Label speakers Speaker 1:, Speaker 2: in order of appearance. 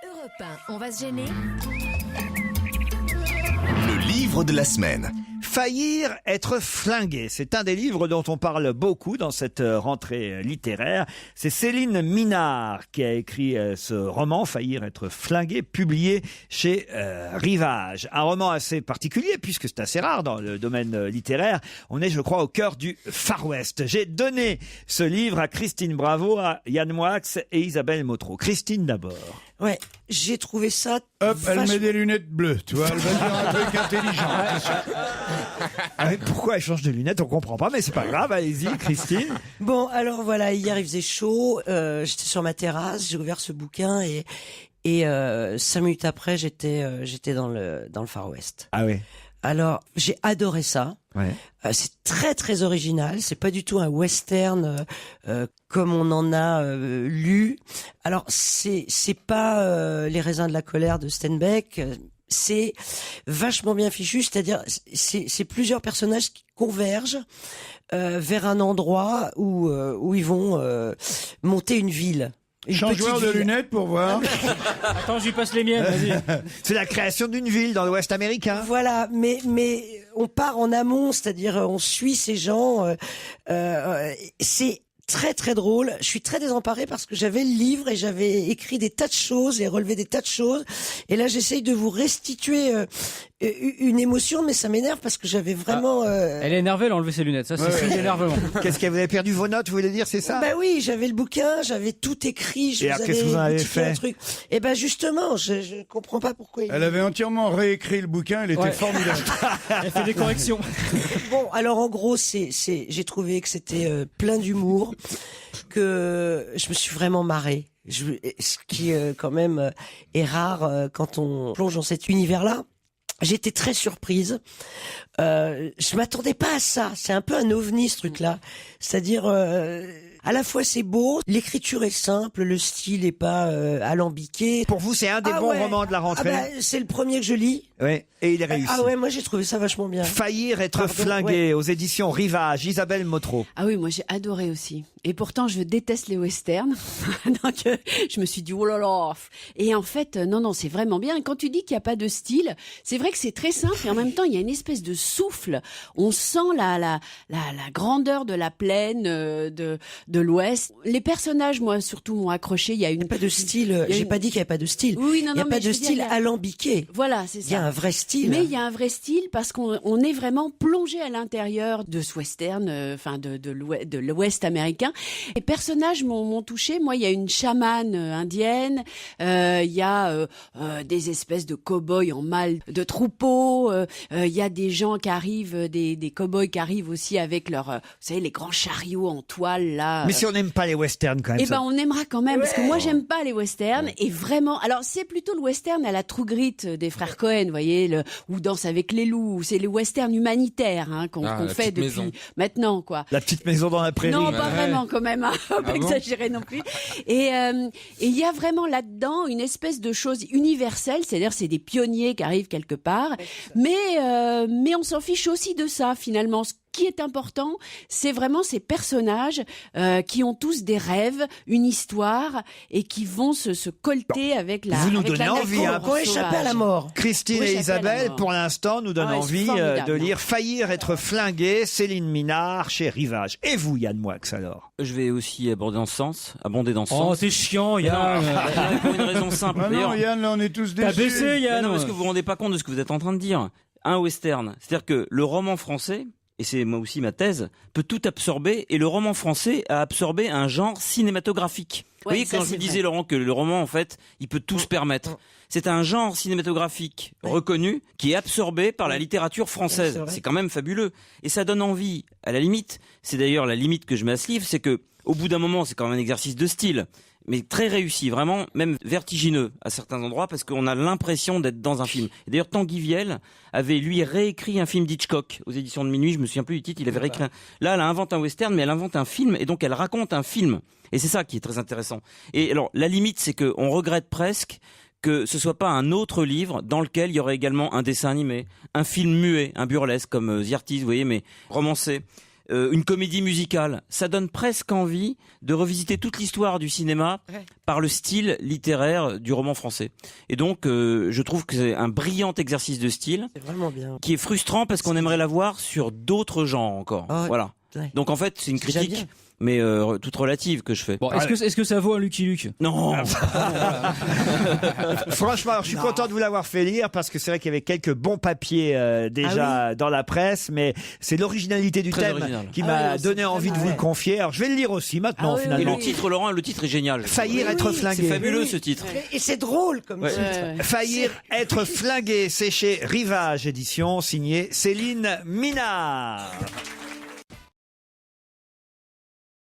Speaker 1: Europe 1, on va se gêner.
Speaker 2: Le livre de la semaine.
Speaker 3: Faillir être flingué, c'est un des livres dont on parle beaucoup dans cette rentrée littéraire. C'est Céline Minard qui a écrit ce roman, Faillir être flingué, publié chez Rivage. Un roman assez particulier puisque c'est assez rare dans le domaine littéraire. On est, je crois, au cœur du Far West. J'ai donné ce livre à Christine Bravo, à Yann Moix et Isabelle Motro. Christine d'abord.
Speaker 4: Ouais, j'ai trouvé ça.
Speaker 5: Hop, elle met des lunettes bleues, tu vois, elle va dire un truc intelligent.
Speaker 3: Ah, mais pourquoi elle change de lunettes? On comprend pas, mais c'est pas grave. Allez-y, Christine.
Speaker 4: Bon, alors voilà, hier il faisait chaud, j'étais sur ma terrasse, j'ai ouvert ce bouquin et 5 minutes après j'étais dans le Far West.
Speaker 3: Ah oui.
Speaker 4: Alors j'ai adoré ça.
Speaker 3: Ouais.
Speaker 4: C'est très très original. C'est pas du tout un western comme on en a lu. Alors c'est pas Les raisins de la colère de Steinbeck. C'est vachement bien fichu. C'est-à-dire c'est plusieurs personnages qui convergent vers un endroit où ils vont monter une ville.
Speaker 5: Change-joueur de lunettes pour voir.
Speaker 6: Attends, je lui passe les miennes, vas-y.
Speaker 3: C'est la création d'une ville dans l'Ouest américain.
Speaker 4: Voilà, mais on part en amont, c'est-à-dire on suit ces gens. C'est très très drôle. Je suis très désemparée parce que j'avais le livre et j'avais écrit des tas de choses et relevé des tas de choses. Et là, j'essaye de vous restituer une émotion, mais ça m'énerve parce que j'avais vraiment.
Speaker 6: Elle est énervée, elle a enlevé ses lunettes. Ça, c'est signe d'énervement.
Speaker 3: Qu'est-ce que vous avez perdu vos notes, vous voulez dire, c'est ça?
Speaker 4: Bah oui, j'avais le bouquin, j'avais tout écrit.
Speaker 3: Et alors, qu'est-ce que vous en avez fait?
Speaker 4: un truc. Et ben justement, je comprends pas pourquoi.
Speaker 5: Elle avait entièrement réécrit le bouquin, elle était formidable.
Speaker 6: Elle fait des corrections.
Speaker 4: Bon, alors en gros, j'ai trouvé que c'était plein d'humour, que je me suis vraiment marrée. Ce qui quand même est rare quand on plonge dans cet univers-là. J'étais très surprise. Je m'attendais pas à ça. C'est un peu un ovni, ce truc-là. C'est-à-dire, à la fois c'est beau, l'écriture est simple, le style est pas alambiqué.
Speaker 3: Pour vous, c'est un des bons romans de la rentrée.
Speaker 4: C'est le premier que je lis.
Speaker 3: Oui, et il est réussi.
Speaker 4: Ah ouais, moi j'ai trouvé ça vachement bien.
Speaker 3: Faillir être flingué, aux éditions Rivage. Isabelle Motro.
Speaker 7: Ah oui, moi j'ai adoré aussi. Et pourtant, je déteste les westerns. Donc, je me suis dit, oh là là. Et en fait, non, c'est vraiment bien. Et quand tu dis qu'il n'y a pas de style, c'est vrai que c'est très simple. Et en même temps, il y a une espèce de souffle. On sent la grandeur de la plaine de l'Ouest. Les personnages, moi, surtout, m'ont accroché. Il y a
Speaker 4: pas de style. J'ai pas dit qu'il n'y avait pas de style.
Speaker 7: Oui, non,
Speaker 4: il n'y a pas de style alambiqué.
Speaker 7: Voilà, c'est ça.
Speaker 4: Il y a un vrai style.
Speaker 7: Mais il y a un vrai style parce qu'on est vraiment plongé à l'intérieur de ce western, enfin de l'Ouest américain. Les personnages m'ont touché. Moi, il y a une chamane indienne, il y a des espèces de cow-boys en mal de troupeau, il y a des gens qui arrivent, des cow-boys qui arrivent aussi avec leurs, vous savez, les grands chariots en toile là.
Speaker 3: Mais si on n'aime pas les westerns quand même.
Speaker 7: Eh ben, on aimera quand même parce que moi, j'aime pas les westerns et vraiment. Alors, c'est plutôt le western à la True Grit des frères Cohen, vous voyez, ou Danse avec les loups. C'est les westerns humanitaires qu'on fait depuis maintenant, quoi.
Speaker 3: La petite maison dans la prairie.
Speaker 7: Non, pas vraiment quand même. Faut pas exagérer non plus. Et il y a vraiment là-dedans une espèce de chose universelle, c'est-à-dire c'est des pionniers qui arrivent quelque part, mais on s'en fiche aussi de ça finalement. Ce qui est important, c'est vraiment ces personnages qui ont tous des rêves, une histoire et qui vont se colter avec la.
Speaker 3: Vous nous donnez envie,
Speaker 4: pour échapper à la mort.
Speaker 3: Christine et Isabelle, pour l'instant, nous donnent envie de lire Faillir être flingué, Céline Minard chez Rivage. Et vous, Yann Moix, alors?
Speaker 8: Je vais aussi abonder dans ce sens.
Speaker 6: Oh, c'est chiant, Yann.
Speaker 8: Pour une raison simple.
Speaker 5: Ah non, Yann, là, on est tous déçus.
Speaker 6: T'as baissé, Yann.
Speaker 8: Non, parce que vous vous rendez pas compte de ce que vous êtes en train de dire. Un western. C'est-à-dire que le roman français, et c'est moi aussi ma thèse, peut tout absorber, et le roman français a absorbé un genre cinématographique. Vous voyez, quand je vous disais, Laurent, que le roman, en fait, il peut tout se permettre. C'est un genre cinématographique reconnu qui est absorbé par la littérature française. C'est quand même fabuleux. Et ça donne envie. À la limite, c'est d'ailleurs la limite que je mets à ce livre, c'est que, au bout d'un moment, c'est quand même un exercice de style, mais très réussi, vraiment, même vertigineux à certains endroits, parce qu'on a l'impression d'être dans un film. Et d'ailleurs, Tanguy Viel avait, lui, réécrit un film d'Hitchcock aux éditions de Minuit, je me souviens plus du titre, il avait réécrit Là, elle invente un western, mais elle invente un film, et donc elle raconte un film. Et c'est ça qui est très intéressant. Et alors, la limite, c'est qu'on regrette presque que ce soit pas un autre livre dans lequel il y aurait également un dessin animé, un film muet, un burlesque comme The Artist, vous voyez, mais romancé. une comédie musicale. Ça donne presque envie de revisiter toute l'histoire du cinéma par le style littéraire du roman français. Et donc, je trouve que c'est un brillant exercice de style.
Speaker 4: C'est vraiment bien.
Speaker 8: Qui est frustrant parce qu'on aimerait la voir sur d'autres genres encore. Voilà.
Speaker 4: Ouais.
Speaker 8: Donc en fait, c'est une
Speaker 4: Déjà
Speaker 8: critique,
Speaker 4: bien.
Speaker 8: mais toute relative que je fais.
Speaker 6: Bon, est-ce que ça vaut un Lucky Luke?
Speaker 8: Non.
Speaker 3: Franchement, alors, je suis content de vous l'avoir fait lire parce que c'est vrai qu'il y avait quelques bons papiers déjà dans la presse, mais c'est l'originalité du
Speaker 8: Très
Speaker 3: thème
Speaker 8: original.
Speaker 3: qui
Speaker 7: Ah
Speaker 3: m'a
Speaker 7: oui, non,
Speaker 3: donné
Speaker 7: c'est
Speaker 3: envie de
Speaker 7: très
Speaker 3: vous le
Speaker 7: bien.
Speaker 3: confier. Alors je vais le lire aussi maintenant
Speaker 4: Ah oui,
Speaker 8: Et
Speaker 3: finalement.
Speaker 8: le titre, Laurent, le titre est génial.
Speaker 3: Faillir être flingué.
Speaker 8: C'est
Speaker 3: fabuleux.
Speaker 8: fabuleux ce titre.
Speaker 4: Et c'est drôle comme
Speaker 8: Ouais.
Speaker 4: titre.
Speaker 3: Faillir être flingué, c'est chez Rivage Édition, signé Céline Minard.